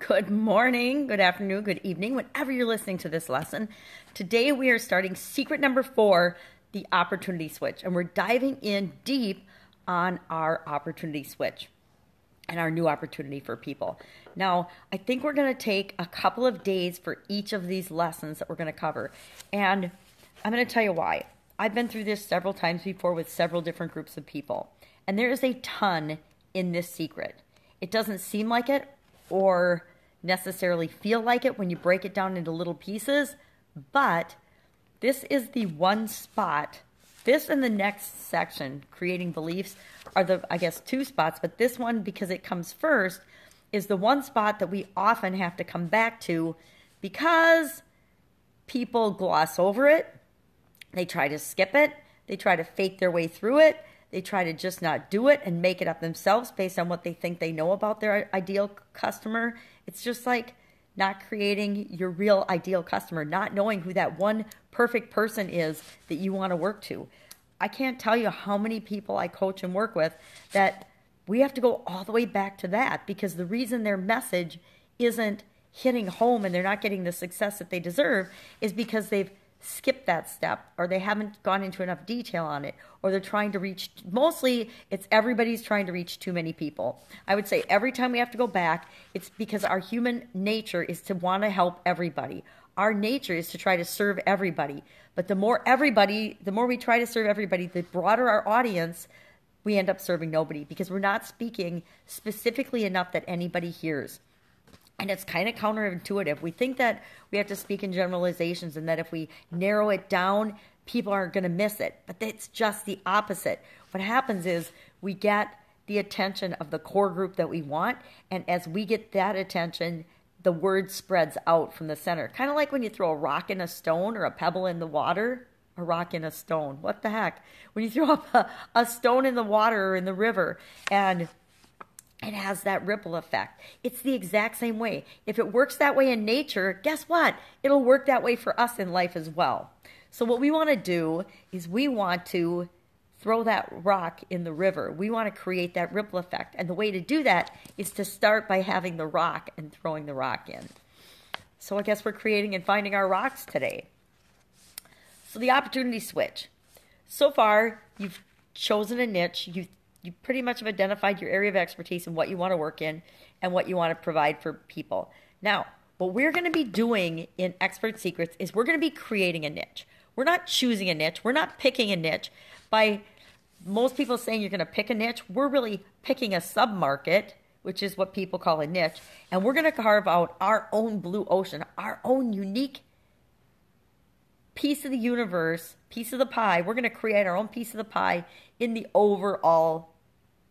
Good morning, good afternoon, good evening, whenever you're listening to this lesson. Today we are starting secret number 4, the opportunity switch. And we're diving in deep on our opportunity switch and our new opportunity for people. Now, I think we're going to take a couple of days for each of these lessons that we're going to cover. And I'm going to tell you why. I've been through this several times before with several different groups of people. And there is a ton in this secret. It doesn't seem like it or necessarily feel like it when you break it down into little pieces, but this is the one spot. This and the next section, creating beliefs, are the, I guess, 2 spots, but this one, because it comes first, is the one spot that we often have to come back to because people gloss over it, they try to skip it, they try to fake their way through it, they try to just not do it and make it up themselves based on what they think they know about their ideal customer. It's just like not creating your real ideal customer, not knowing who that one perfect person is that you want to work to. I can't tell you how many people I coach and work with that we have to go all the way back to that because the reason their message isn't hitting home and they're not getting the success that they deserve is because they've skip that step, or they haven't gone into enough detail on it, or they're trying to reach, mostly it's everybody's trying to reach too many people. I would say every time we have to go back, it's because our human nature is to want to help everybody. Our nature is to try to serve everybody. But the more we try to serve everybody, the broader our audience, we end up serving nobody because we're not speaking specifically enough that anybody hears. And it's kind of counterintuitive. We think that we have to speak in generalizations and that if we narrow it down, people aren't going to miss it. But it's just the opposite. What happens is we get the attention of the core group that we want. And as we get that attention, the word spreads out from the center. Kind of like when you throw a rock in a stone or a pebble in the water. A rock in a stone. What the heck? When you throw up a stone in the water or in the river and it has that ripple effect. It's the exact same way. If it works that way in nature, guess what? It'll work that way for us in life as well. So what we want to do is we want to throw that rock in the river. We want to create that ripple effect. And the way to do that is to start by having the rock and throwing the rock in. So I guess we're creating and finding our rocks today. So the opportunity switch. So far, you've chosen a niche. You pretty much have identified your area of expertise and what you want to work in and what you want to provide for people. Now, what we're going to be doing in Expert Secrets is we're going to be creating a niche. We're not choosing a niche. We're not picking a niche. By most people saying you're going to pick a niche, we're really picking a sub-market, which is what people call a niche, and we're going to carve out our own blue ocean, our own unique piece of the universe, piece of the pie. We're going to create our own piece of the pie in the overall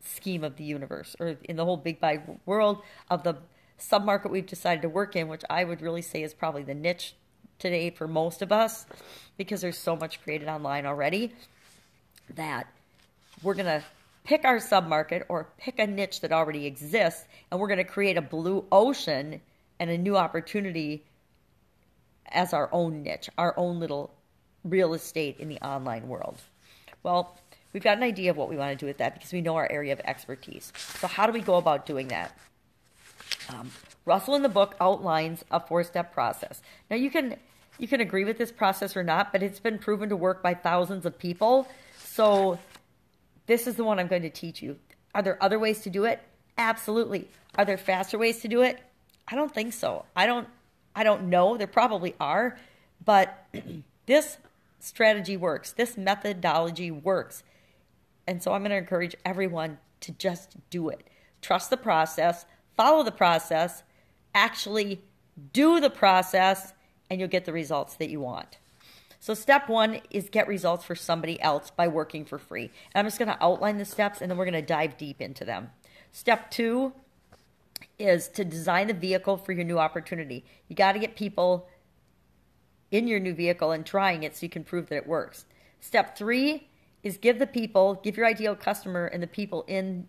scheme of the universe, or in the whole big pie world of the submarket we've decided to work in, which I would really say is probably the niche today for most of us, because there's so much created online already that we're going to pick our submarket or pick a niche that already exists, and we're going to create a blue ocean and a new opportunity as our own niche, our own little real estate in the online world. Well, we've got an idea of what we want to do with that because we know our area of expertise. So how do we go about doing that? Russell in the book outlines a 4-step process. Now you can agree with this process or not, but it's been proven to work by thousands of people. So this is the one I'm going to teach you. Are there other ways to do it? Absolutely. Are there faster ways to do it? I don't think so. I don't know. There probably are, but this strategy works. This methodology works. And so I'm going to encourage everyone to just do it. Trust the process, follow the process, actually do the process, and you'll get the results that you want. So step 1 is get results for somebody else by working for free. And I'm just going to outline the steps, and then we're going to dive deep into them. Step 2 is to design the vehicle for your new opportunity. You got to get people in your new vehicle and trying it so you can prove that it works. Step 3 is give your ideal customer and the people in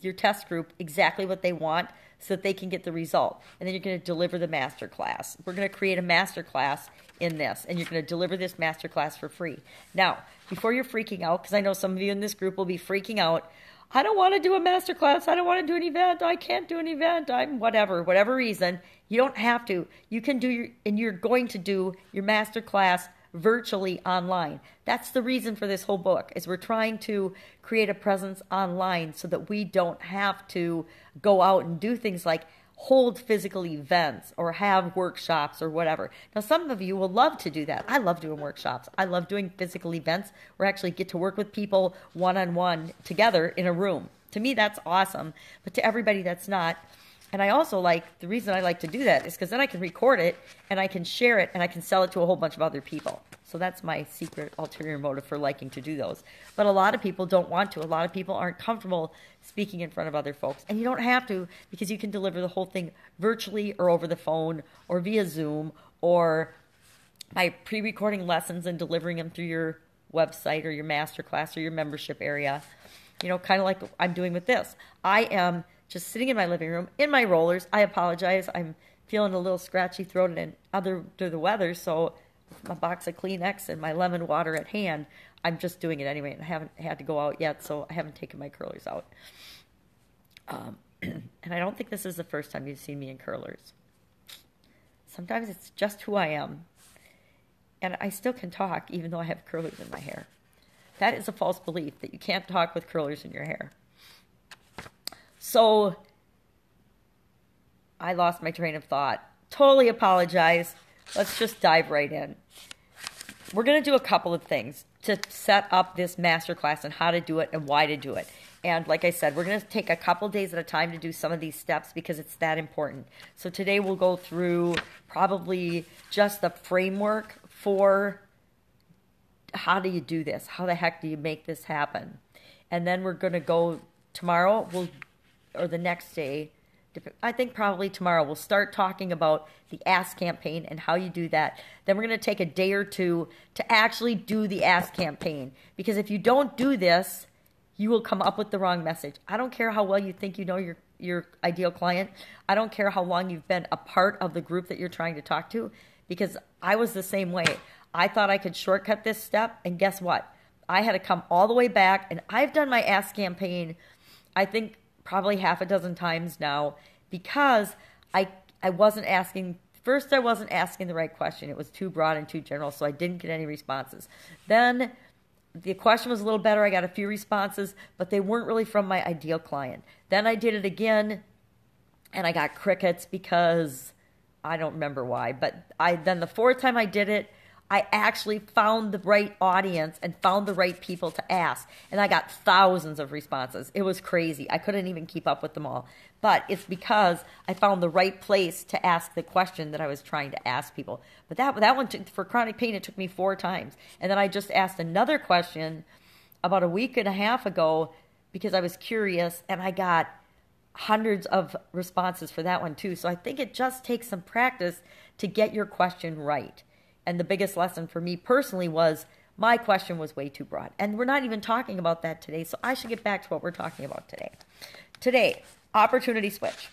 your test group exactly what they want so that they can get the result. And then you're going to deliver the master class. We're going to create a master class in this, and you're going to deliver this master class for free. Now, before you're freaking out, because I know some of you in this group will be freaking out, I don't want to do a master class. I don't want to do an event. I can't do an event. I'm whatever reason. You don't have to. You can do and you're going to do your master class virtually online. That's the reason for this whole book, is we're trying to create a presence online so that we don't have to go out and do things like hold physical events or have workshops or whatever. Now, some of you will love to do that. I love doing workshops. I love doing physical events where I actually get to work with people one-on-one together in a room. To me, that's awesome. But to everybody, that's not. And I also the reason I like to do that is because then I can record it and I can share it and I can sell it to a whole bunch of other people. So that's my secret ulterior motive for liking to do those. But a lot of people don't want to. A lot of people aren't comfortable speaking in front of other folks. And you don't have to, because you can deliver the whole thing virtually or over the phone or via Zoom or by pre-recording lessons and delivering them through your website or your masterclass or your membership area. You know, kind of like I'm doing with this. I am just sitting in my living room in my rollers. I apologize. I'm feeling a little scratchy throated and other to the weather, so with my box of Kleenex and my lemon water at hand, I'm just doing it anyway, and I haven't had to go out yet, so I haven't taken my curlers out. And I don't think this is the first time you've seen me in curlers. Sometimes it's just who I am. And I still can talk even though I have curlers in my hair. That is a false belief, that you can't talk with curlers in your hair. So I lost my train of thought. Totally apologize. Let's just dive right in. We're going to do a couple of things to set up this masterclass and how to do it and why to do it. And like I said, we're going to take a couple days at a time to do some of these steps because it's that important. So today we'll go through probably just the framework for how do you do this? How the heck do you make this happen? And then we're going to go tomorrow, or the next day, I think probably tomorrow, we'll start talking about the Ask campaign and how you do that. Then we're going to take a day or two to actually do the Ask campaign. Because if you don't do this, you will come up with the wrong message. I don't care how well you think you know your ideal client. I don't care how long you've been a part of the group that you're trying to talk to, because I was the same way. I thought I could shortcut this step, and guess what? I had to come all the way back, and I've done my Ask campaign, I think, probably half a dozen times now, because I wasn't asking, first I wasn't asking the right question. It was too broad and too general, so I didn't get any responses. Then the question was a little better. I got a few responses, but they weren't really from my ideal client. Then I did it again, and I got crickets because I don't remember why. But then the fourth time I did it, I actually found the right audience and found the right people to ask. And I got thousands of responses. It was crazy. I couldn't even keep up with them all. But it's because I found the right place to ask the question that I was trying to ask people. But that one, for chronic pain, it took me 4 times. And then I just asked another question about a week and a half ago because I was curious, and I got hundreds of responses for that one too. So I think it just takes some practice to get your question right. And the biggest lesson for me personally was my question was way too broad. And we're not even talking about that today, so I should get back to what we're talking about today. Today, opportunity switch.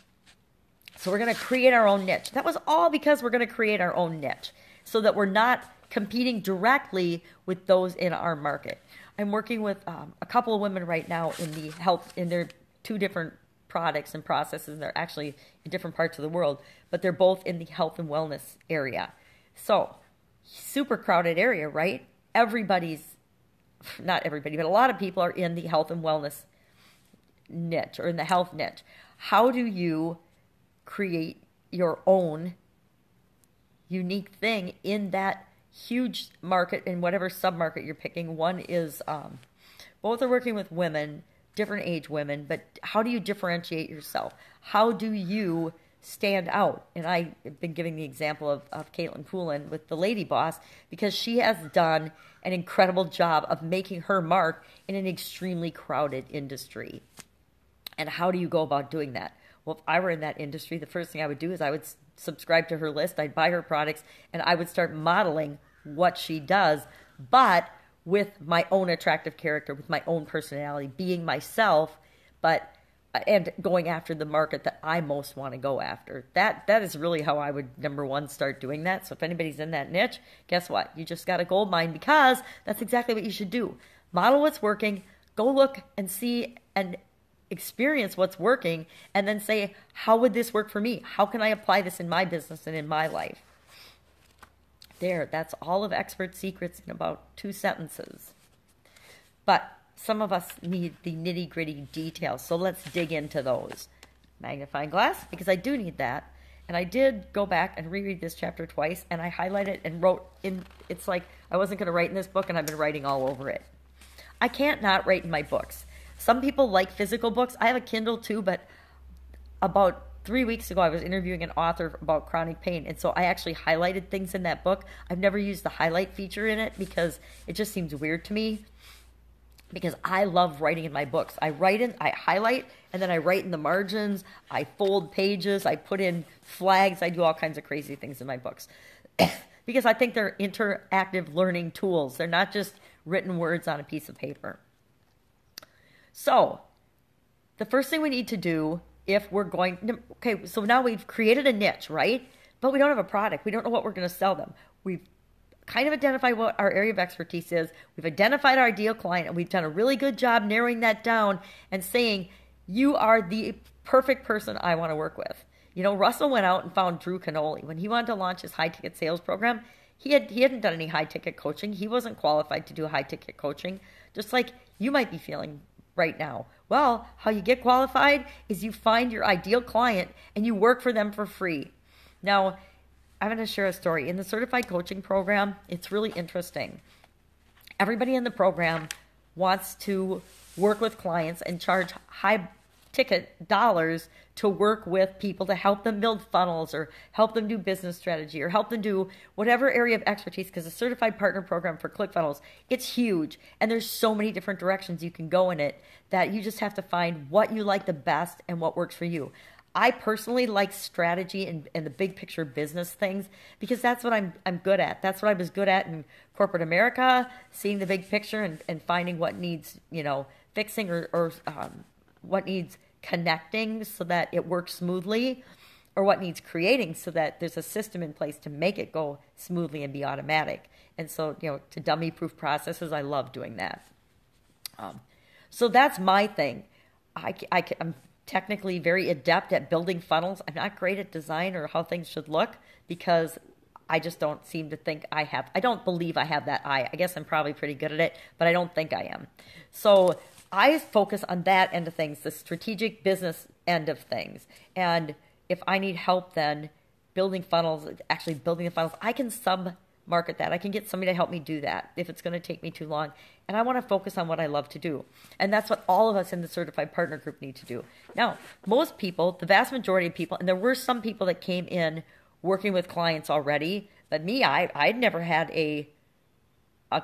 So we're going to create our own niche. That was all because we're going to create our own niche so that we're not competing directly with those in our market. I'm working with a couple of women right now in the health, in their 2 different products and processes. They're actually in different parts of the world, but they're both in the health and wellness area. So super crowded area, right? Not everybody, but a lot of people are in the health and wellness niche or in the health niche. How do you create your own unique thing in that huge market, in whatever sub-market you're picking? One is, both are working with women, different age women, but how do you differentiate yourself? How do you stand out? And I've been giving the example of Caitlin Poulin with the Lady Boss, because she has done an incredible job of making her mark in an extremely crowded industry. And how do you go about doing that? Well, if I were in that industry, the first thing I would do is I would subscribe to her list, I'd buy her products, and I would start modeling what she does, but with my own attractive character, with my own personality, being myself, and going after the market that I most want to go after. That is really how I would, number one, start doing that. So if anybody's in that niche, guess what? You just got a gold mine, because that's exactly what you should do. Model what's working, go look and see and experience what's working and then say, how would this work for me? How can I apply this in my business and in my life? There, that's all of Expert Secrets in about 2 sentences. But some of us need the nitty-gritty details, so let's dig into those. Magnifying glass, because I do need that. And I did go back and reread this chapter twice, and I highlighted and wrote in, it's like I wasn't going to write in this book, and I've been writing all over it. I can't not write in my books. Some people like physical books. I have a Kindle too, but about 3 weeks ago, I was interviewing an author about chronic pain, and so I actually highlighted things in that book. I've never used the highlight feature in it because it just seems weird to me, because I love writing in my books. I highlight, and then I write in the margins, I fold pages, I put in flags, I do all kinds of crazy things in my books. Because I think they're interactive learning tools. They're not just written words on a piece of paper. So, the first thing we need to do if we're going, okay, so now we've created a niche, right? But we don't have a product. We don't know what we're going to sell them. We've kind of identified what our area of expertise is. We've identified our ideal client, and we've done a really good job narrowing that down and saying, you are the perfect person I want to work with. You know, Russell went out and found Drew Canoli. When he wanted to launch his high-ticket sales program, he hadn't done any high-ticket coaching. He wasn't qualified to do high-ticket coaching, just like you might be feeling right now. Well, how you get qualified is you find your ideal client and you work for them for free. Now, I'm going to share a story. In the certified coaching program, it's really interesting. Everybody in the program wants to work with clients and charge high ticket dollars to work with people to help them build funnels or help them do business strategy or help them do whatever area of expertise, because the certified partner program for ClickFunnels, it's huge, and there's so many different directions you can go in it that you just have to find what you like the best and what works for you. I personally like strategy and the big picture business things because that's what I'm good at. That's what I was good at in corporate America, seeing the big picture and finding what needs, fixing or what needs connecting so that it works smoothly, or what needs creating so that there's a system in place to make it go smoothly and be automatic. And so, to dummy-proof processes, I love doing that. So that's my thing. I'm technically very adept at building funnels. I'm not great at design or how things should look because I just don't seem to think I don't believe I have that eye. I guess I'm probably pretty good at it, but I don't think I am. So I focus on that end of things, the strategic business end of things. And if I need help then building funnels, actually building the funnels, I can sub-market that. I can get somebody to help me do that if it's going to take me too long. And I want to focus on what I love to do. And that's what all of us in the Certified Partner Group need to do. Now, most people, the vast majority of people, and there were some people that came in working with clients already, but me, I'd never had a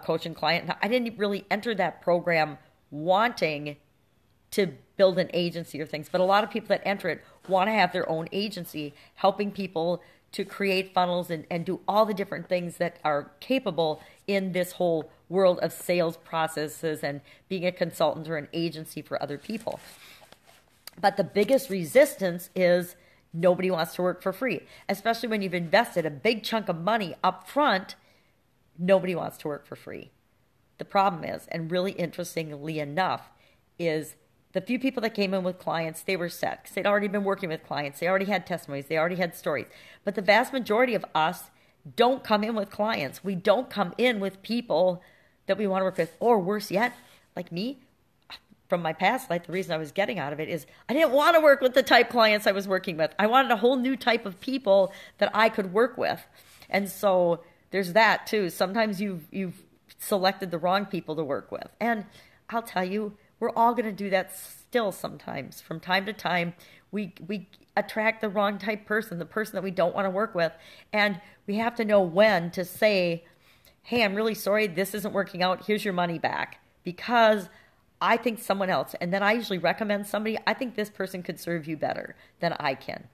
coaching client. I didn't really enter that program wanting to build an agency or things, but a lot of people that enter it want to have their own agency, helping people to create funnels and do all the different things that are capable in this whole world of sales processes and being a consultant or an agency for other people. But the biggest resistance is nobody wants to work for free, especially when you've invested a big chunk of money up front. Nobody wants to work for free. The problem is, and really interestingly enough, is the few people that came in with clients, they were set because they'd already been working with clients. They already had testimonies. They already had stories. But the vast majority of us don't come in with clients. We don't come in with people that we want to work with. Or worse yet, like me, from my past life, the reason I was getting out of it is I didn't want to work with the type clients I was working with. I wanted a whole new type of people that I could work with. And so there's that too. Sometimes you've selected the wrong people to work with. And I'll tell you, we're all going to do that still sometimes. From time to time, we attract the wrong type person, the person that we don't want to work with. And we have to know when to say, hey, I'm really sorry, this isn't working out. Here's your money back. Because I think someone else, and then I usually recommend somebody, I think this person could serve you better than I can.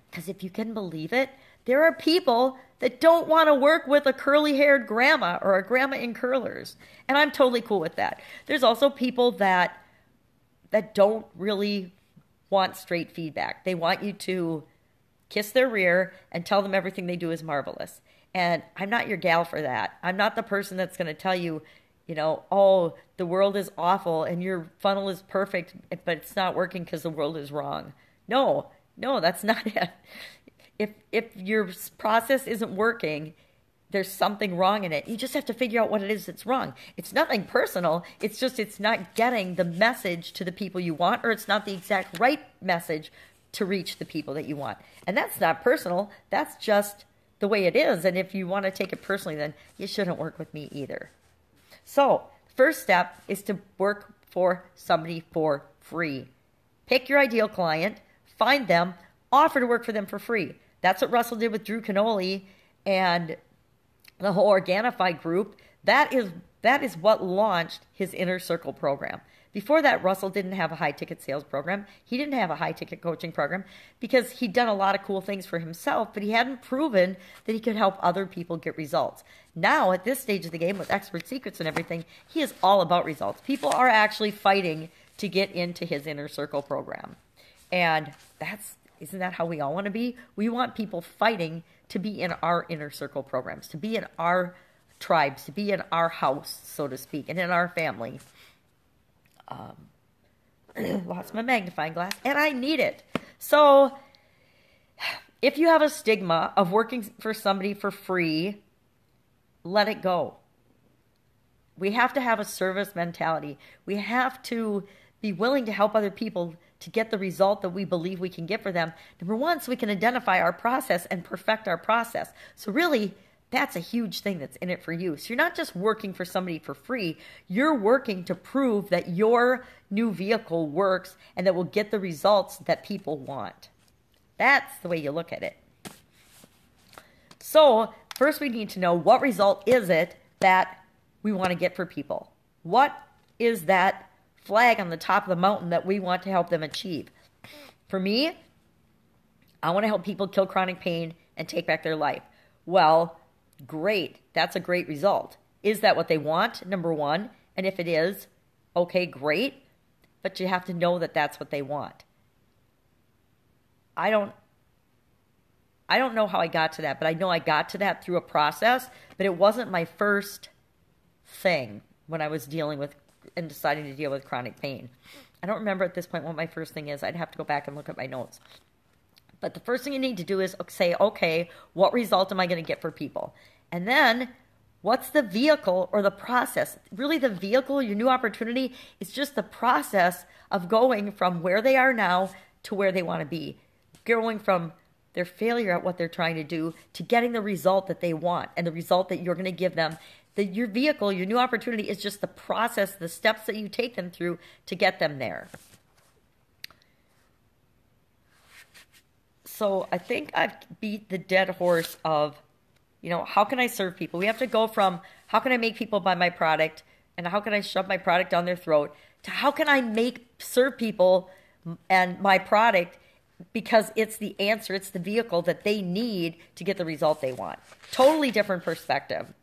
Because if you can believe it, there are people that don't want to work with a curly-haired grandma or a grandma in curlers. And I'm totally cool with that. There's also people that don't really want straight feedback. They want you to kiss their rear and tell them everything they do is marvelous. And I'm not your gal for that. I'm not the person that's going to tell you, oh, the world is awful and your funnel is perfect, but it's not working because the world is wrong. No, that's not it. If your process isn't working, there's something wrong in it. You just have to figure out what it is that's wrong. It's nothing personal. It's just it's not getting the message to the people you want, or it's not the exact right message to reach the people that you want. And that's not personal. That's just the way it is. And if you want to take it personally, then you shouldn't work with me either. So, first step is to work for somebody for free. Pick your ideal client, find them, offer to work for them for free. That's what Russell did with Drew Canoli and the whole Organifi group. That is what launched his Inner Circle program. Before that, Russell didn't have a high-ticket sales program. He didn't have a high-ticket coaching program because he'd done a lot of cool things for himself, but he hadn't proven that he could help other people get results. Now, at this stage of the game with Expert Secrets and everything, he is all about results. People are actually fighting to get into his Inner Circle program. And isn't that how we all want to be? We want people fighting to be in our Inner Circle programs, to be in our tribes, to be in our house, so to speak, and in our family. Lost my magnifying glass, and I need it. So, if you have a stigma of working for somebody for free, let it go. We have to have a service mentality. We have to be willing to help other people to get the result that we believe we can get for them. Number one, so we can identify our process and perfect our process. So really, that's a huge thing that's in it for you. So you're not just working for somebody for free. You're working to prove that your new vehicle works and that will get the results that people want. That's the way you look at it. So first we need to know, what result is it that we want to get for people? What is that flag on the top of the mountain that we want to help them achieve? For me, I want to help people kill chronic pain and take back their life. Well, great. That's a great result. Is that what they want? Number one. And if it is, okay, great. But you have to know that that's what they want. I don't know how I got to that, but I know I got to that through a process, but it wasn't my first thing when I was dealing with and deciding to deal with chronic pain. I don't remember at this point what my first thing is. I'd have to go back and look at my notes. But the first thing you need to do is say, okay, what result am I going to get for people? And then, what's the vehicle or the process? Really, the vehicle, your new opportunity, is just the process of going from where they are now to where they want to be. Going from their failure at what they're trying to do to getting the result that they want and the result that you're going to give them. Your vehicle, your new opportunity, is just the process, the steps that you take them through to get them there. So I think I've beat the dead horse of, how can I serve people? We have to go from how can I make people buy my product and how can I shove my product down their throat to how can I serve people and my product because it's the answer, it's the vehicle that they need to get the result they want. Totally different perspective.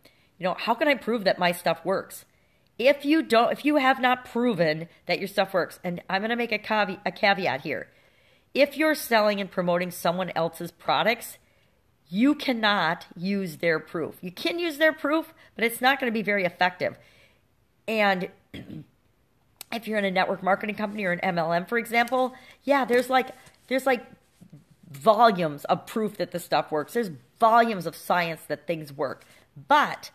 How can I prove that my stuff works? If you have not proven that your stuff works, and I'm going to make a caveat here. If you're selling and promoting someone else's products, you cannot use their proof. You can use their proof, but it's not going to be very effective. And if you're in a network marketing company or an MLM, for example, yeah, there's like volumes of proof that the stuff works. There's volumes of science that things work. But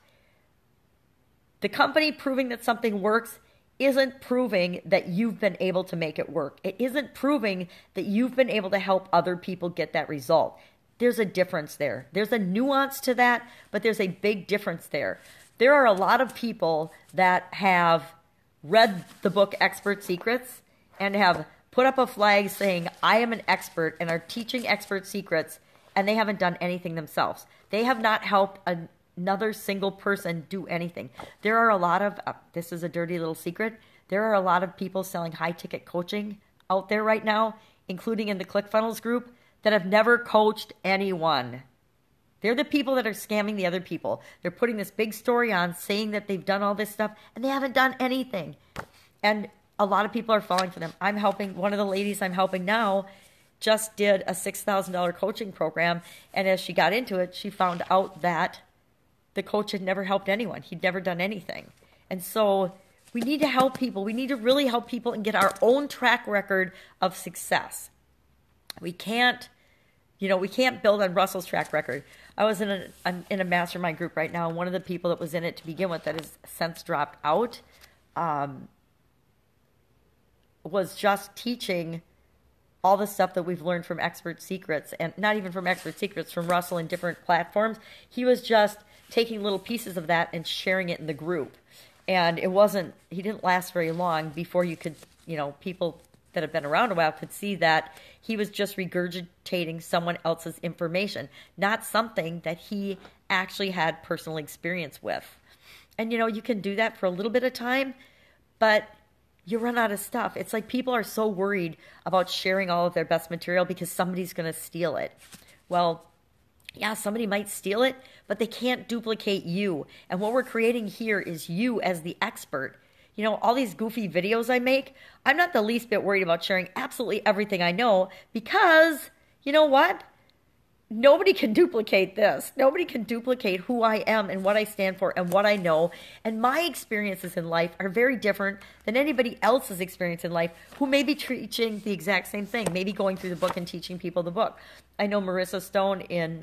the company proving that something works isn't proving that you've been able to make it work. It isn't proving that you've been able to help other people get that result. There's a difference there. There's a nuance to that, but there's a big difference there. There are a lot of people that have read the book Expert Secrets and have put up a flag saying, I am an expert, and are teaching expert secrets, and they haven't done anything themselves. They have not helped another single person do anything. There are a lot of, this is a dirty little secret, there are a lot of people selling high-ticket coaching out there right now, including in the ClickFunnels group, that have never coached anyone. They're the people that are scamming the other people. They're putting this big story on, saying that they've done all this stuff, and they haven't done anything. And a lot of people are falling for them. One of the ladies I'm helping now just did a $6,000 coaching program, and as she got into it, she found out that the coach had never helped anyone. He'd never done anything. And so we need to help people. We need to really help people and get our own track record of success. We can't build on Russell's track record. I'm in a mastermind group right now, and one of the people that was in it to begin with that has since dropped out was just teaching all the stuff that we've learned from Expert Secrets, and not even from Expert Secrets, from Russell in different platforms. He was just taking little pieces of that and sharing it in the group. And he didn't last very long before you could, people that have been around a while could see that he was just regurgitating someone else's information, not something that he actually had personal experience with. And, you can do that for a little bit of time, but you run out of stuff. It's like people are so worried about sharing all of their best material because somebody's going to steal it. Well, yeah, somebody might steal it, but they can't duplicate you. And what we're creating here is you as the expert. All these goofy videos I make, I'm not the least bit worried about sharing absolutely everything I know because, you know what? Nobody can duplicate this. Nobody can duplicate who I am and what I stand for and what I know. And my experiences in life are very different than anybody else's experience in life who may be teaching the exact same thing, maybe going through the book and teaching people the book. I know Marissa Stone in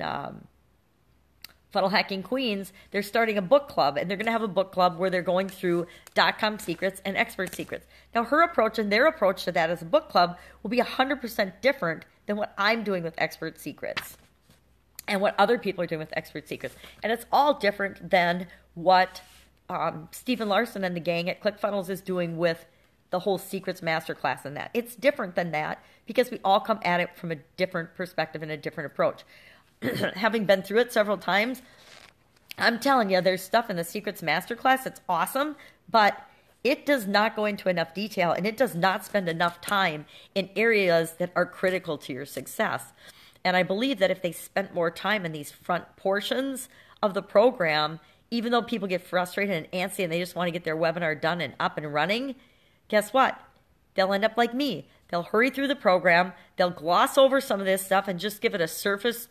Funnel Hacking Queens, they're starting a book club, and they're going to have a book club where they're going through .com secrets and expert secrets. Now, her approach and their approach to that as a book club will be 100% different than what I'm doing with expert secrets and what other people are doing with expert secrets. And it's all different than what Stephen Larson and the gang at ClickFunnels is doing with the whole secrets masterclass and that. It's different than that because we all come at it from a different perspective and a different approach. Having been through it several times, I'm telling you, there's stuff in the Secrets Masterclass that's awesome, but it does not go into enough detail, and it does not spend enough time in areas that are critical to your success. And I believe that if they spent more time in these front portions of the program, even though people get frustrated and antsy and they just want to get their webinar done and up and running, guess what? They'll end up like me. They'll hurry through the program, they'll gloss over some of this stuff and just give it a surface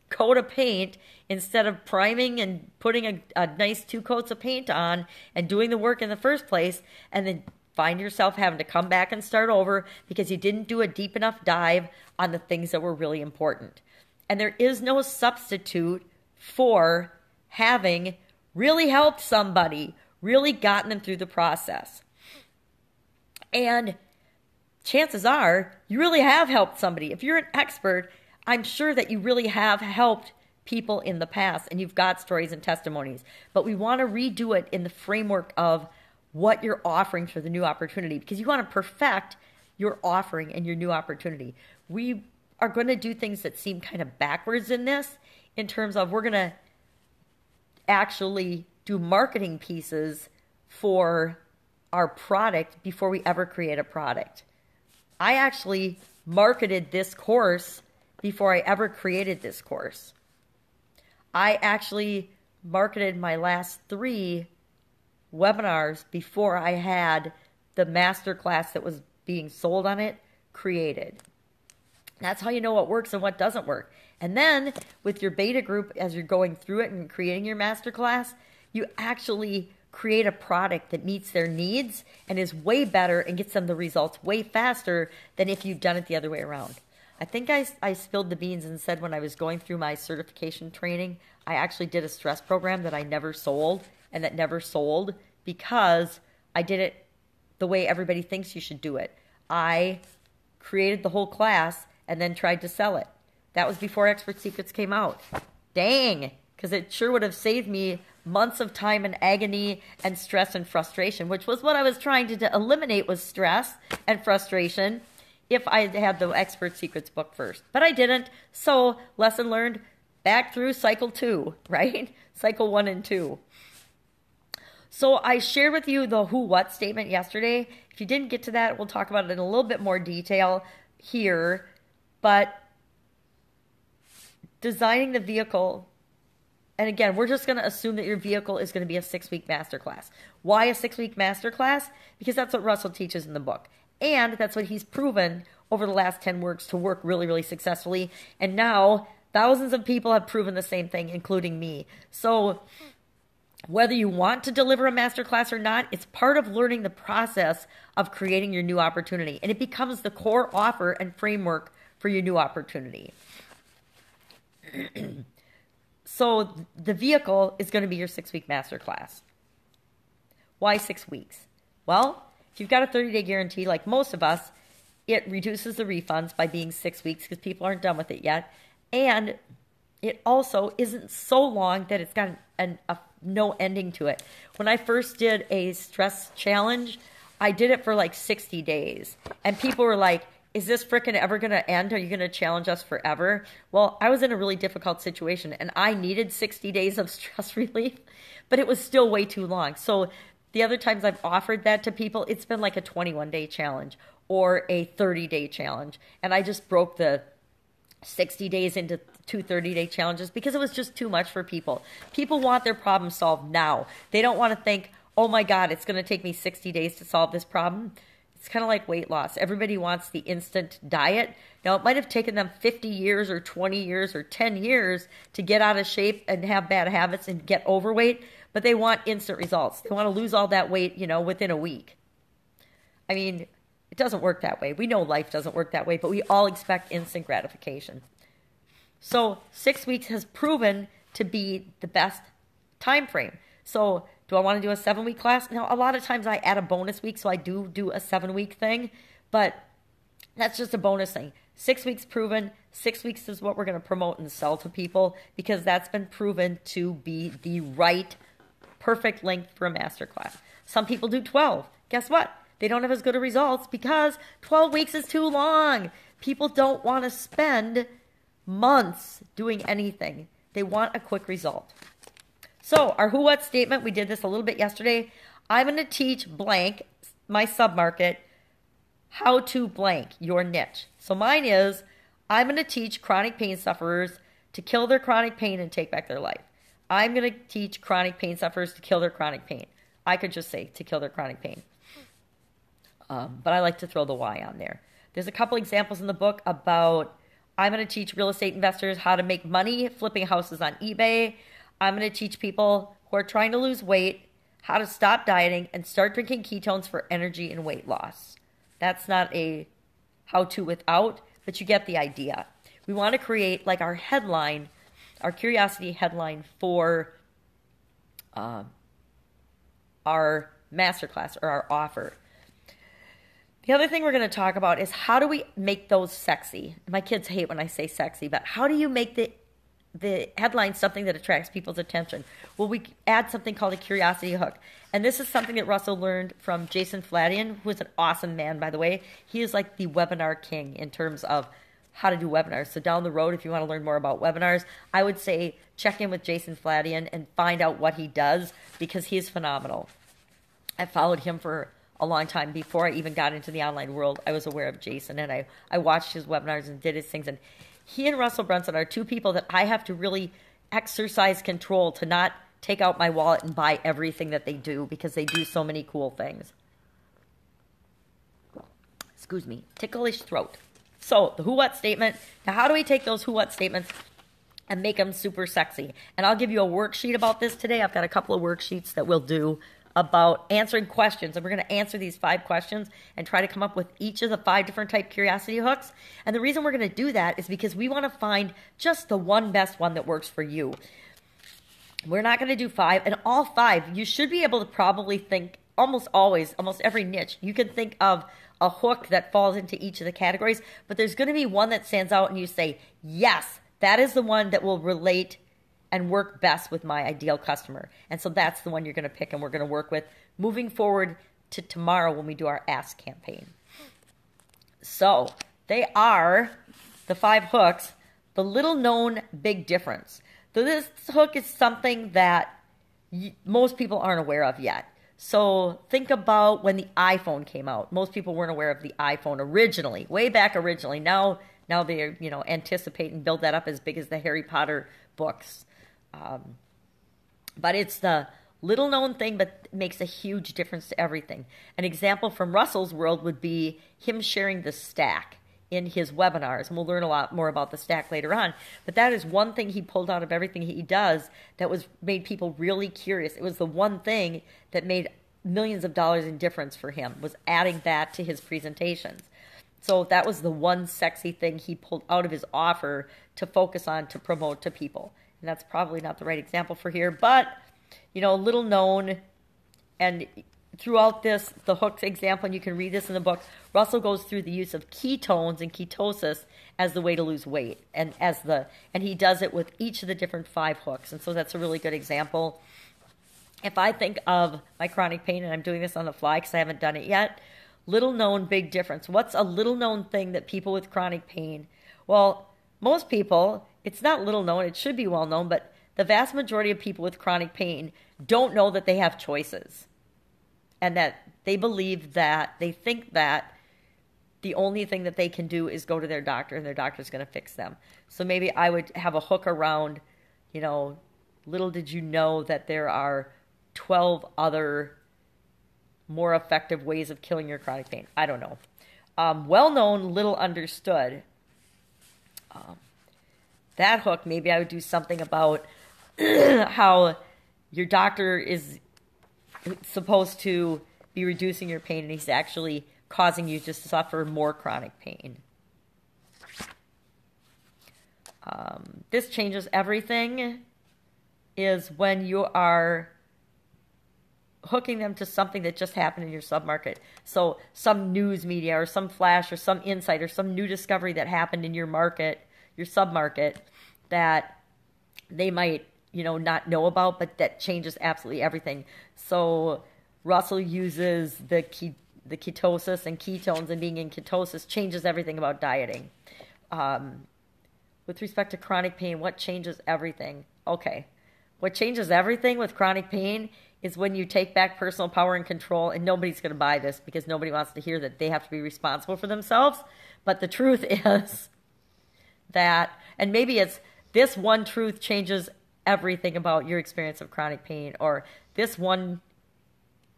coat of paint instead of priming and putting a nice 2 coats of paint on and doing the work in the first place, and then find yourself having to come back and start over because you didn't do a deep enough dive on the things that were really important. And there is no substitute for having really helped somebody, really gotten them through the process. And chances are you really have helped somebody. If you're an expert, I'm sure that you really have helped people in the past and you've got stories and testimonies, but we want to redo it in the framework of what you're offering for the new opportunity, because you want to perfect your offering and your new opportunity. We are going to do things that seem kind of backwards in this, in terms of we're going to actually do marketing pieces for our product before we ever create a product. I actually marketed this course before I ever created this course. I actually marketed my last 3 webinars before I had the masterclass that was being sold on it created. That's how you know what works and what doesn't work. And then with your beta group, as you're going through it and creating your masterclass, you actually create a product that meets their needs and is way better and gets them the results way faster than if you've done it the other way around. I think I spilled the beans and said when I was going through my certification training, I actually did a stress program that I never sold, and that never sold because I did it the way everybody thinks you should do it. I created the whole class and then tried to sell it. That was before Expert Secrets came out. Dang, because it sure would have saved me months of time and agony and stress and frustration, which was what I was trying to eliminate, was stress and frustration, if I had the Expert Secrets book first. But I didn't, so lesson learned, back through cycle 2, right? Cycle 1 and 2. So I shared with you the who what statement yesterday. If you didn't get to that, we'll talk about it in a little bit more detail here. But designing the vehicle, and again, we're just going to assume that your vehicle is going to be a 6-week masterclass. Why a 6-week masterclass? Because that's what Russell teaches in the book. And that's what he's proven over the last 10 weeks to work really, really successfully. And now thousands of people have proven the same thing, including me. So Whether you want to deliver a masterclass or not, it's part of learning the process of creating your new opportunity. And it becomes the core offer and framework for your new opportunity. So the vehicle is going to be your 6-week masterclass. Why 6 weeks? Well, if you've got a 30-day guarantee like most of us, it reduces the refunds by being 6 weeks because people aren't done with it yet. And it also isn't so long that it's got no ending to it. When I first did a stress challenge, I did it for like 60 days. And people were like, is this frickin' ever going to end? Are you going to challenge us forever? Well, I was in a really difficult situation and I needed 60 days of stress relief, but it was still way too long. So the other times I've offered that to people, it's been like a 21-day challenge or a 30-day challenge. And I just broke the 60 days into 2 30-day challenges because it was just too much for people. People want their problem solved now. They don't want to think, oh my God, it's going to take me 60 days to solve this problem. It's kind of like weight loss. Everybody wants the instant diet. Now, it might have taken them 50 years or 20 years or 10 years to get out of shape and have bad habits and get overweight, but they want instant results. They want to lose all that weight, within a week. I mean, it doesn't work that way. We know life doesn't work that way, but we all expect instant gratification. So 6 weeks has proven to be the best time frame. So do I want to do a 7-week class? Now, a lot of times I add a bonus week, so I do a 7-week thing, but that's just a bonus thing. 6 weeks proven. 6 weeks is what we're going to promote and sell to people because that's been proven to be the right, perfect length for a masterclass. Some people do 12. Guess what? They don't have as good of results because 12 weeks is too long. People don't want to spend months doing anything. They want a quick result. So our who, what statement, we did this a little bit yesterday. I'm going to teach blank, my submarket, how to blank your niche. So mine is, I'm going to teach chronic pain sufferers to kill their chronic pain and take back their life. I'm going to teach chronic pain sufferers to kill their chronic pain. I could just say to kill their chronic pain. But I like to throw the Y on there. There's a couple examples in the book about, I'm going to teach real estate investors how to make money flipping houses on eBay. I'm going to teach people who are trying to lose weight how to stop dieting and start drinking ketones for energy and weight loss. That's not a how-to without, but you get the idea. We want to create like our headline, our curiosity headline for our masterclass or our offer. The other thing we're going to talk about is how do we make those sexy? My kids hate when I say sexy, but how do you make the headline something that attracts people's attention? Well, we add something called a curiosity hook. And this is something that Russell learned from Jason Fladian, who is an awesome man, by the way. He is like the webinar king in terms of how to do webinars. So down the road, if you want to learn more about webinars, I would say check in with Jason Fladian and find out what he does because he is phenomenal. I followed him for a long time before I even got into the online world. I was aware of Jason and I watched his webinars and did his things. And he and Russell Brunson are two people that I have to really exercise control to not take out my wallet and buy everything that they do because they do so many cool things. Excuse me, ticklish throat. So the who, what statement. Now, how do we take those who, what statements and make them super sexy? And I'll give you a worksheet about this today. I've got a couple of worksheets that we'll do about answering questions. And we're going to answer these 5 questions and try to come up with each of the 5 different type curiosity hooks. And the reason we're going to do that is because we want to find just the one best one that works for you. We're not going to do 5. And all 5, you should be able to probably think almost always, almost every niche, you can think of a hook that falls into each of the categories. But there's going to be one that stands out and you say, yes, that is the one that will relate and work best with my ideal customer. And so that's the one you're going to pick and we're going to work with moving forward to tomorrow when we do our Ask campaign. So they are the 5 hooks, the little known big difference. So this hook is something that most people aren't aware of yet. So think about when the iPhone came out. Most people weren't aware of the iPhone originally, way back originally. Now they anticipate and build that up as big as the Harry Potter books. But it's the little known thing, but makes a huge difference to everything. An example from Russell's world would be him sharing the stack in his webinars, and we'll learn a lot more about the stack later on. But that is one thing he pulled out of everything he does that made people really curious. It was the one thing that made millions of dollars in difference for him, was adding that to his presentations. So that was the one sexy thing he pulled out of his offer to focus on, to promote to people. And that's probably not the right example for here, but, little known. And throughout this, the hooks example, and you can read this in the book, Russell goes through the use of ketones and ketosis as the way to lose weight. And he does it with each of the different 5 hooks. And so that's a really good example. If I think of my chronic pain, and I'm doing this on the fly because I haven't done it yet, little known, big difference. What's a little known thing that people with chronic pain, well, most people, it's not little known, it should be well known, but the vast majority of people with chronic pain don't know that they have choices. And that they think that the only thing that they can do is go to their doctor, and their doctor's going to fix them. So maybe I would have a hook around, little did you know that there are 12 other more effective ways of killing your chronic pain. I don't know. Well-known, little understood. That hook, maybe I would do something about how your doctor is supposed to be reducing your pain, and he's actually causing you just to suffer more chronic pain. This changes everything is when you are hooking them to something that just happened in your submarket. So some news media or some flash or some insight or some new discovery that happened in your market, your submarket, that they might, not know about, but that changes absolutely everything. So Russell uses the ketosis and ketones, and being in ketosis changes everything about dieting. With respect to chronic pain, what changes everything? Okay. What changes everything with chronic pain is when you take back personal power and control, and nobody's going to buy this because nobody wants to hear that they have to be responsible for themselves. But the truth is that, and maybe it's this one truth changes everything about your experience of chronic pain, or this one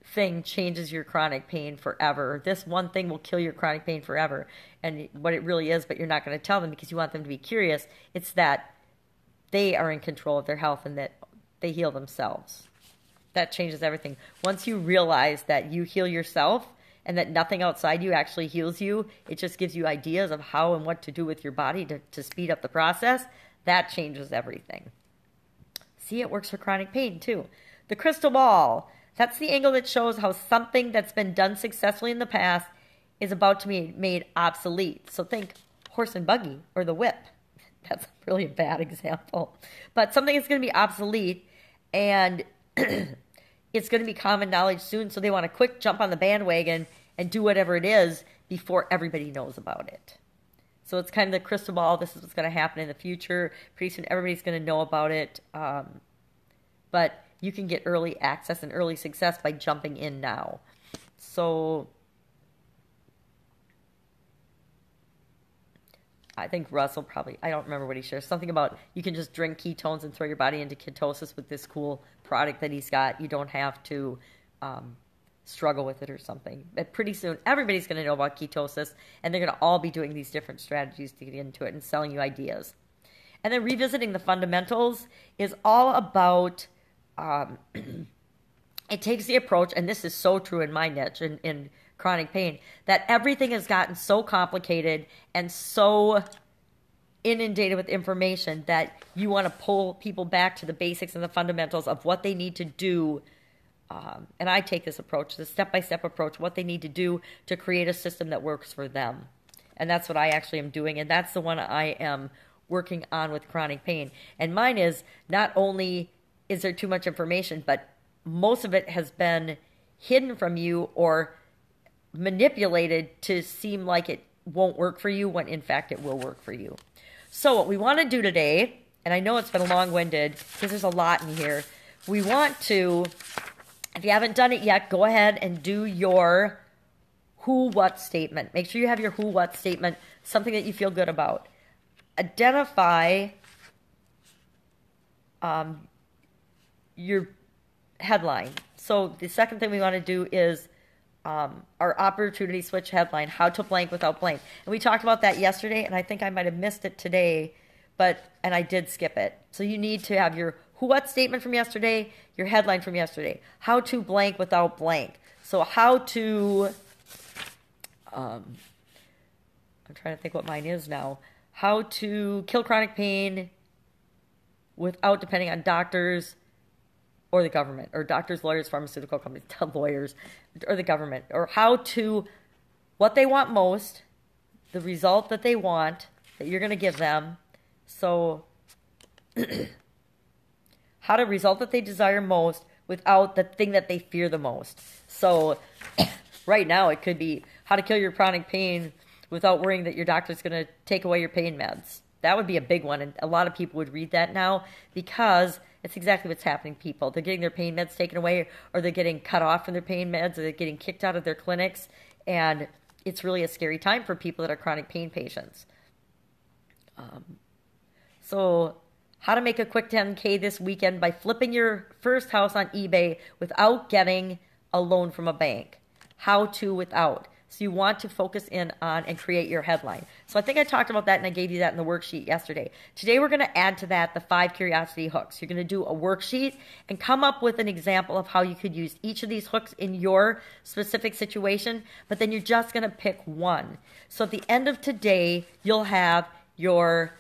thing changes your chronic pain forever. This one thing will kill your chronic pain forever. And what it really is, but you're not going to tell them because you want them to be curious, it's that they are in control of their health and that they heal themselves. That changes everything. Once you realize that you heal yourself and that nothing outside you actually heals you, it just gives you ideas of how and what to do with your body to speed up the process. That changes everything. See, it works for chronic pain too. The crystal ball. That's the angle that shows how something that's been done successfully in the past is about to be made obsolete. So think horse and buggy or the whip. That's really a bad example. But something is going to be obsolete, and it's going to be common knowledge soon, so they want to quick jump on the bandwagon and do whatever it is before everybody knows about it. So it's kind of the crystal ball. This is what's going to happen in the future. Pretty soon everybody's going to know about it. But you can get early access and early success by jumping in now. So I think Russell probably, I don't remember what he shares, something about you can just drink ketones and throw your body into ketosis with this cool product that he's got. You don't have to struggle with it or something. But pretty soon, everybody's going to know about ketosis, and they're going to all be doing these different strategies to get into it and selling you ideas. And then revisiting the fundamentals is all about, it takes the approach, and this is so true in my niche, in chronic pain, that everything has gotten so complicated and so inundated with information that you want to pull people back to the basics and the fundamentals of what they need to do. And I take this approach, the step-by-step approach, what they need to do to create a system that works for them. And that's what I actually am doing, and that's the one I am working on with chronic pain. And mine is, not only is there too much information, but most of it has been hidden from you or manipulated to seem like it won't work for you when in fact it will work for you. So what we want to do today, and I know it's been long-winded because there's a lot in here, we want to, if you haven't done it yet, go ahead and do your who, what statement. Make sure you have your who, what statement, something that you feel good about. Identify your headline. So the second thing we want to do is our opportunity switch headline, how to blank without blank. And we talked about that yesterday, and I think I might have missed it today, and I did skip it. So you need to have your who what statement from yesterday, your headline from yesterday, how to blank without blank. So how to, I'm trying to think what mine is now, how to kill chronic pain without depending on doctors or the government, or doctors, lawyers, pharmaceutical companies, lawyers, or the government, or how to, what they want most, the result that they want, that you're going to give them. So how to result that they desire most without the thing that they fear the most. So right now it could be how to kill your chronic pain without worrying that your doctor's going to take away your pain meds. That would be a big one, and a lot of people would read that now because it's exactly what's happening to people. They're getting their pain meds taken away, or they're getting cut off from their pain meds, or they're getting kicked out of their clinics, and it's really a scary time for people that are chronic pain patients. So how to make a quick 10K this weekend by flipping your first house on eBay without getting a loan from a bank. How to without. So you want to focus in on and create your headline. So I think I talked about that and I gave you that in the worksheet yesterday. Today we're going to add to that the 5 curiosity hooks. You're going to do a worksheet and come up with an example of how you could use each of these hooks in your specific situation, but then you're just going to pick one. So at the end of today, you'll have your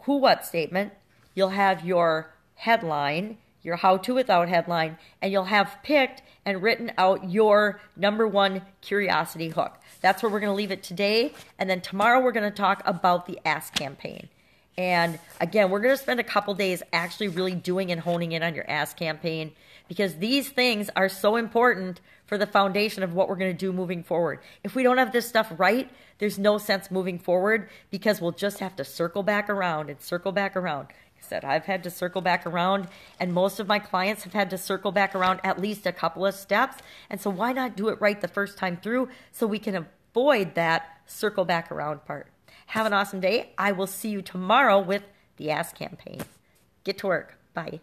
who what statement, you'll have your headline, your how to without headline, and you'll have picked and written out your number one curiosity hook. That's where we're going to leave it today. And then tomorrow we're going to talk about the Ask campaign. And again, we're going to spend a couple days actually really doing and honing in on your Ask campaign, because these things are so important for the foundation of what we're going to do moving forward. If we don't have this stuff right, there's no sense moving forward, because we'll just have to circle back around and circle back around. Said I've had to circle back around, and most of my clients have had to circle back around at least a couple of steps. And so why not do it right the first time through so we can avoid that circle back around part. Have an awesome day. I will see you tomorrow with the Ask campaign. Get to work. Bye.